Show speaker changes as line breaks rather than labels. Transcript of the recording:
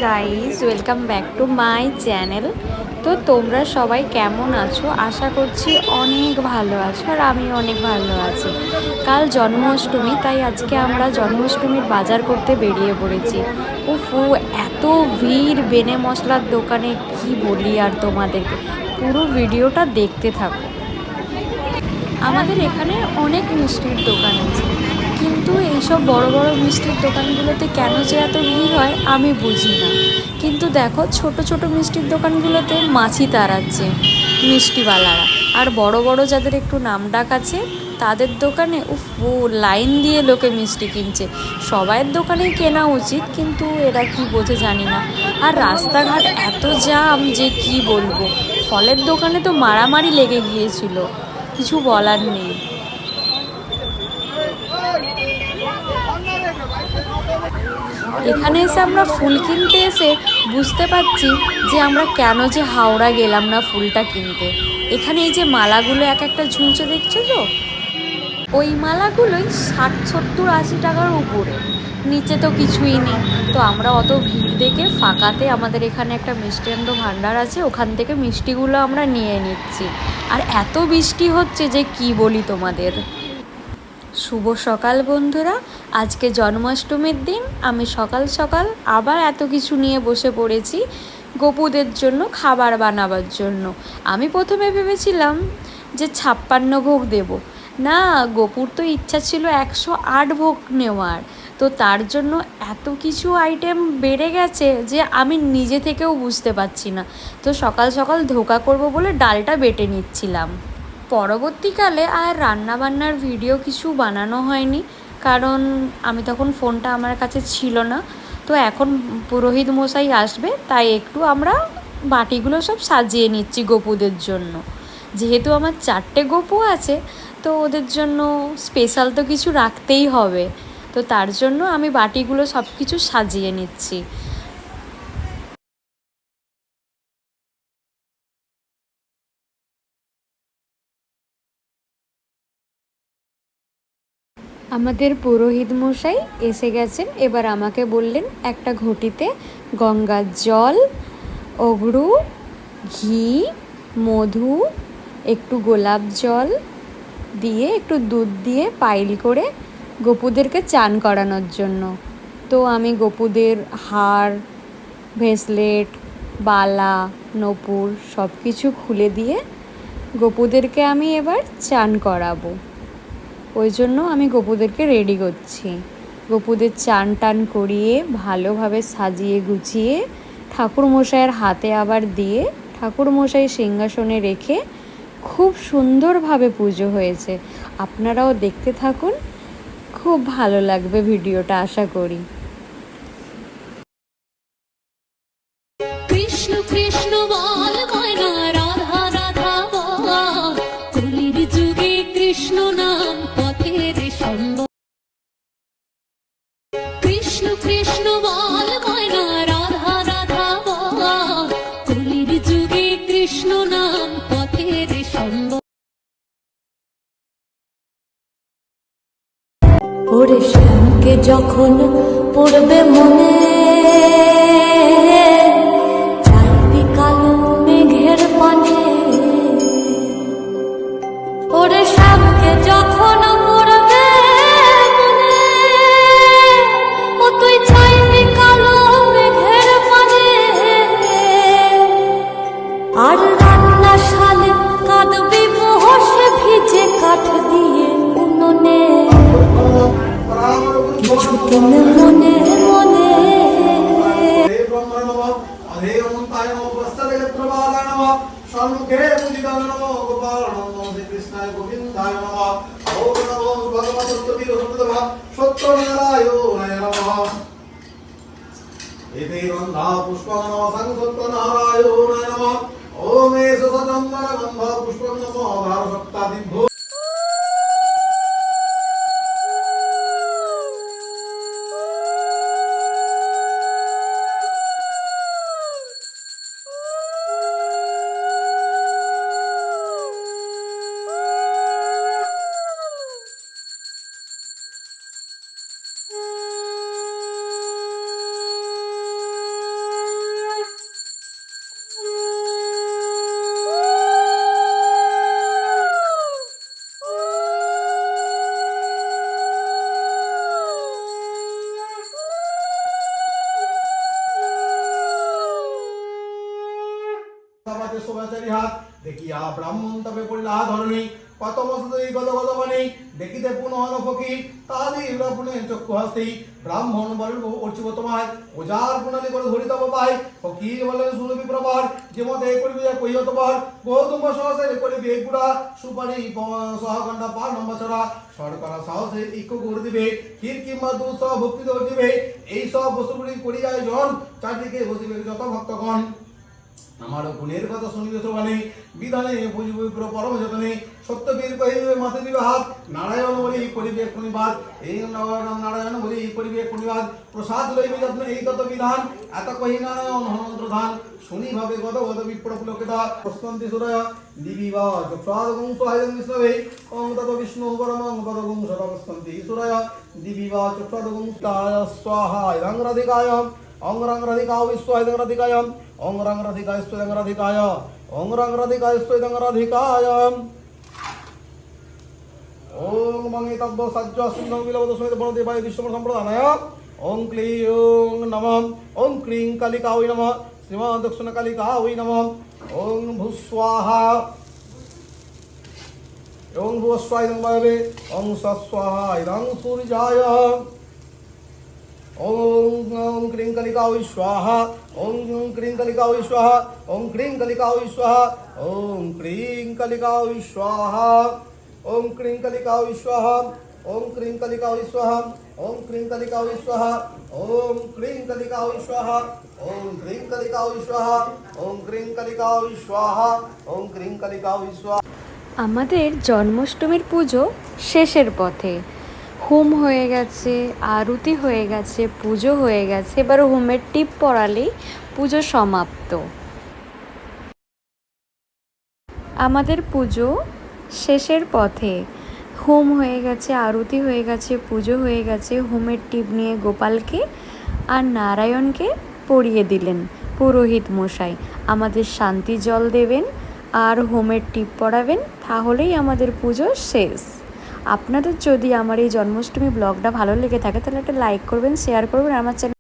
Guys, welcome back to my channel. তো তোমরা সবাই কেমন আছো? আশা করছি অনেক ভালো আছো, আর আমি অনেক ভালো আছি। কাল জন্মাষ্টমী, তাই আজকে আমরা জন্মাষ্টমীর বাজার করতে বেরিয়ে পড়েছি। উফু, এত ভিড় বেনে মশলার দোকানে, কি বলি আর তোমাদেরকে। পুরো ভিডিওটা দেখতে থাকো। আমাদের এখানে অনেক মিষ্টির দোকান আছে, কিন্তু এইসব বড় বড় মিষ্টির দোকানগুলোতে কেন যে এত ভিড় হয় আমি বুঝি না। কিন্তু দেখো, ছোট ছোট মিষ্টির দোকানগুলোতে মাছি তাড়াচ্ছে মিষ্টিওয়ালারা, আর বড় বড় যাদের একটু নামডাক আছে তাদের দোকানে ও লাইন দিয়ে লোকে মিষ্টি কিনছে। সবাইয়ের দোকানেই কেনা উচিত, কিন্তু এরা কি বোঝে জানি না। আর রাস্তাঘাট এত জাম যে কি বলবো। ফলের দোকানে তো মারামারি লেগে গিয়েছিল, কিছু বলার নেই। এখানে এসে আমরা ফুল কিনতে এসে বুঝতে পারছি যে আমরা কেন যে হাওড়া গেলাম না ফুলটা কিনতে। এখানে এই যে মালাগুলো এক একটা ঝুলছে দেখছো তো, ওই মালাগুলোই 60, 70, 80 টাকার উপরে, নিচে তো কিছুই নেই। তো আমরা অত ভিড় দেখে ফাঁকাতে আমাদের এখানে একটা মিষ্টান্ন ভাণ্ডার আছে, ওখান থেকে মিষ্টিগুলো আমরা নিয়ে নিচ্ছি। আর এত বৃষ্টি হচ্ছে যে কি বলি তোমাদের। শুভ সকাল বন্ধুরা, আজকে জন্মাষ্টমীর দিন। আমি সকাল সকাল আবার এত কিছু নিয়ে বসে পড়েছি গপুদের জন্য খাবার বানাবার জন্য। আমি প্রথমে ভেবেছিলাম যে 56 ভোগ দেব, না, গপুর তো ইচ্ছা ছিল 108 ভোগ নেওয়ার। তো তার জন্য এত কিছু আইটেম বেড়ে গেছে যে আমি নিজে থেকেও বুঝতে পারছি না। তো সকাল সকাল ধোকা করব বলে ডালটা বেটে নিচ্ছিলাম। পরবর্তীকালে আর রান্নাবান্নার ভিডিও কিছু বানানো হয়নি, কারণ আমি তখন ফোনটা আমার কাছে ছিল না। তো এখন পুরোহিত মশাই আসবে, তাই একটু আমরা বাটিগুলো সব সাজিয়ে নিচ্ছি গপুদের জন্য। যেহেতু আমার 4টে গপু আছে, তো ওদের জন্য স্পেশাল তো কিছু রাখতেই হবে। তো তার জন্য আমি বাটিগুলো সব কিছু সাজিয়ে নিচ্ছি। আমাদের পুরোহিত মশাই এসে গেছেন। এবার আমাকে বললেন একটা ঘটিতে গঙ্গার জল, অগরু, ঘি, মধু, একটু গোলাপ জল দিয়ে একটু দুধ দিয়ে পাইল করে গপুদেরকে চান করানোর জন্য। তো আমি গপুদের হার, ব্রেসলেট, বালা, নূপুর সব কিছু খুলে দিয়ে গপুদেরকে আমি এবার চান করাবো। ওই জন্য আমি গপুদেরকে রেডি করছি। গপুদের চান টান করিয়ে ভালোভাবে সাজিয়ে গুছিয়ে ঠাকুরমশাইয়ের হাতে আবার দিয়ে ঠাকুরমশাই সিংহাসনে রেখে খুব সুন্দরভাবে পুজো হয়েছে। আপনারাও দেখতে থাকুন, খুব ভালো লাগবে ভিডিওটা আশা করি।
কৃষ্ণ কৃষ্ণ বল ময়না, রাধা রাধা বল, কলির যুগে কৃষ্ণ নাম পথের সম্বল। কৃষ্ণ কৃষ্ণ বল ময়না, রাধা রাধা বল, কলির যুগে কৃষ্ণ নাম পথের সম্বল। ওরে শ্যামকে যখন পড়বে মনে, চাইবি কালো মেঘের পানে। ওরে শ্যামকে যখন পড়বে মনে, ও তুই চাইবি কালো মেঘের পানে। আর রান্না শালে কাঁদবি বসে ভিজে কাঠ দিয়ে উনুনে, কিছুতে মনে মনে।
সম্মুখে পূজিতায় নমঃ গোপাল নমঃ শ্রীকৃষ্ণায় গোবিন্দায় নমঃ ওম নমো ভগবতে সত্যবীরভদ্রভা সত্যনারায়ণায় নমঃ এতে গন্ধা পুষ্পং নমঃ সংসত্যনারায়ণায় নমঃ ওম এষ সচন্দন গন্ধ পুষ্পং নমঃ ভারসপ্তাদিভ্যো। চারি হাত দেখিয়া ব্রাহ্মণ তবে পড়িলা ধরণী কত বসতই গদ গদ বাণী দেখিতে পুনঃ ফকির তাদি পুনে চক্ষু হাসতেই ব্রাহ্মণ বলেন অর্চিব তোমায় ওজার পুনালি করে ধরিত পাই ফকির বলেন শুনবি প্রবার যে মতে করিবি কইও তোমার গৌতম সহসে করিবি গুড়া সুপারি সহগণ্ডা পা নম্বর ছড়া সরকার সাহসে ইকো করে দিবে ক্ষীর কিংবা দুধ সহ ভক্তি দিবে এই সব বস্তুগুলি করিয়া জন চারদিকে বসিবে যত ভক্তগণ আমার গুণের কথা শুনিবে শ্রবণে বিধানে বুঝিবে পরম যতনে সত্যবীর কহিবে মাথে দিবে হাত নারায়ণ বলি করিবে প্রণিবাদ এই নারায়ণ বলি করিবে প্রণিবাদ প্রসাদ লইবে যত্ন এই তত বিধান এত কহি নারায়ণ হনন্ত্র ধান শুনি ভাবে গদ গদ বিপ্র পুলকিতা প্রস্তন্তি সুরয় দিবিবা চক্ষাদগুং সহায়ং বিষ্ণবে ওং তত বিষ্ণু পরমং পদগুং সদবস্তন্তি সুরয় দিবিবা চক্ষাদগুং স্বাহা ইদং রাধিকায় ওং রং রাধিকায় বিষ্ণু ইদং রাধিকায় ওং রং রাধিকায় ইদং রাধিকায় ওং রং রাধিকায় ইদং রাধিকায় ওং মঙ্গে তব্য সাজ্য সিংহ বিলবদ সমিত বনদেবায় বিষ্ণু সম্প্রদানায় ওং ক্লীং নমঃ ওং ক্লীং কালিকায় নমঃ শ্রীমা দক্ষিণ কালিকায় নমঃ ওং ভূস্বাহা ওং ভূস্বায় ইদং বায়বে ওং স্বাহা ইদং সূর্যায় ওং ওং ক্লীং কালিকায় স্বাহা ওং ক্লীং কালিকায় স্বাহা ওং ক্লীং কালিকায় স্বাহা ওং ক্লীং কালিকায় স্বাহা ওং ক্লীং কালিকায় স্বাহা ওং ক্লীং কালিকায় স্বাহা ওং ক্লীং কালিকায় স্বাহা ওং ক্লীং কালিকায় স্বাহা ওং ক্লীং কালিকায় স্বাহা ওং ক্লীং কালিকায় স্বাহা ওং ক্লীং কালিকায় স্বাহা।
আমাদের জন্মাষ্টমীর পুজো শেষের পথে। হোম হয়ে গেছে, আরতি হয়ে গেছে, পুজো হয়ে গেছে, এবার হোমের টিপ পড়ালেই পুজো সমাপ্ত। আমাদের পুজো শেষের পথে। হোম হয়ে গেছে, আরতি হয়ে গেছে, পুজো হয়ে গেছে। হোমের টিপ নিয়ে গোপালকে আর নারায়ণকে পরিয়ে দিলেন পুরোহিত মশাই। আমাদের শান্তি জল দেবেন আর হোমের টিপ পড়াবেন, তাহলেই আমাদের পুজো শেষ। আপনাদের যদি আমার এই জন্মাষ্টমী ব্লগটা ভালো লেগে থাকে তাহলে একটা লাইক করবেন, শেয়ার করবেন, আমার চ্যানেল